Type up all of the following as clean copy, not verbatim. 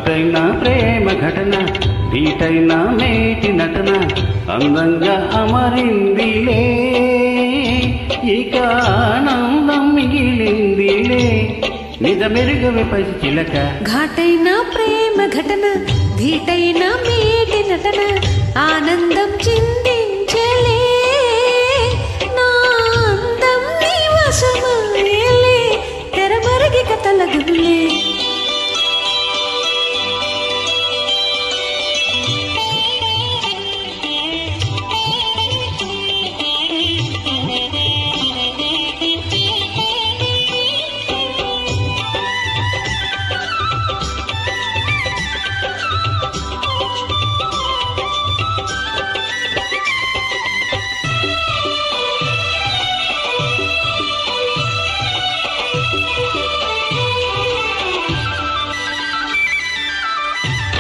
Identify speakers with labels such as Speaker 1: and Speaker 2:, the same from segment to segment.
Speaker 1: ఘాటైన ప్రేమ ఘటన ధీటైన మేటి నటన అందంగా అమరిందిలే ఇక ఆనందం మిగిలిందిలే నిజమెరుగవే పసి చిలక
Speaker 2: ఘాటైన ప్రేమ ఘటన ధీటైన మేటి నటన ఆనందం చిందించలే నా అందం నీ వశమాయలే తెరమరిగి కథలగులే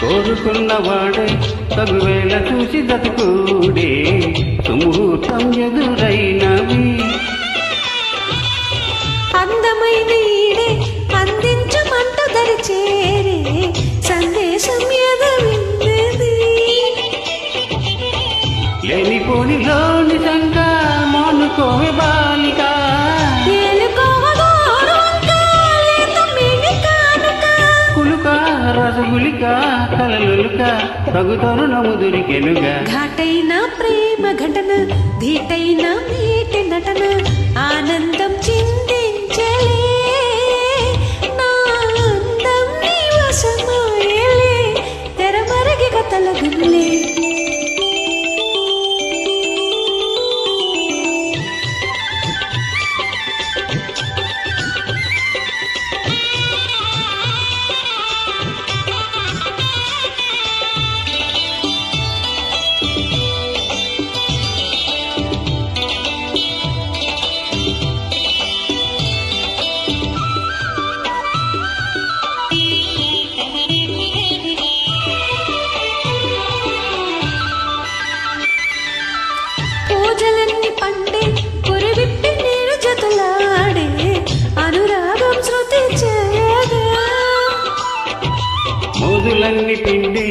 Speaker 1: కోరుకున్నవాడే తగువేళ చూసి దతుకూడే సుముహూర్తం ఎదురైనవి
Speaker 2: అందమైన ఈడే అందించమంటూ దరిచేరే సందేశం ఎదవిన్నది
Speaker 1: లేనిపోనిలోని శంక మానుకోవే బాలిక రసగులిక కలలులుక తగుతరు నముదురికెనుగా
Speaker 2: ఘాటైన ప్రేమ ఘటన ధీటైన మేటి నటన ఆనందం చిందించలే నా అందం నీ వశమాయలే తెరమరిగి కథలగులే పూజలన్నీ పండే పురివిప్పి నేను జతలాడే అనురాగం శృతి చేయగా
Speaker 1: మోదులన్నీ పిండి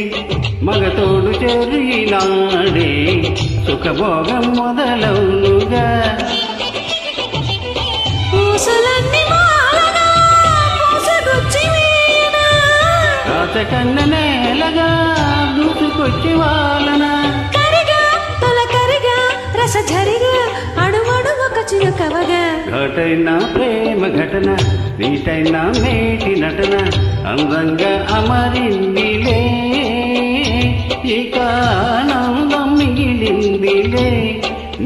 Speaker 1: మగతోడు చేరు ఈనాడే సుఖభోగం మొదలవునుగా
Speaker 2: పూసలన్నీ మాలగా పూసగుచ్చి వీణ
Speaker 1: రాచకన్న నేలగా దూసుకొచ్చి వాళ్ళనా
Speaker 2: రసఝరిగా అణువణు ఒక చిరుకవగా
Speaker 1: ఘాటైన ప్రేమ ఘటన నీటైన మేటి నటన అందంగా అమరిందిలే ఇక ఆనందం మిగిలిందిలే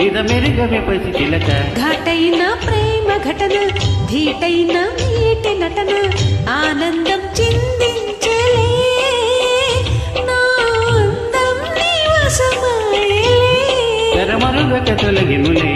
Speaker 1: నిజమెరుగవే పసి చిలక
Speaker 2: ఘాటైన ప్రేమ ఘటన ధీటైన మేటి నటన ఆనందం చిందించలే నా అందం నీ వశమాయలే
Speaker 1: తెరమరుగక తొలగినులే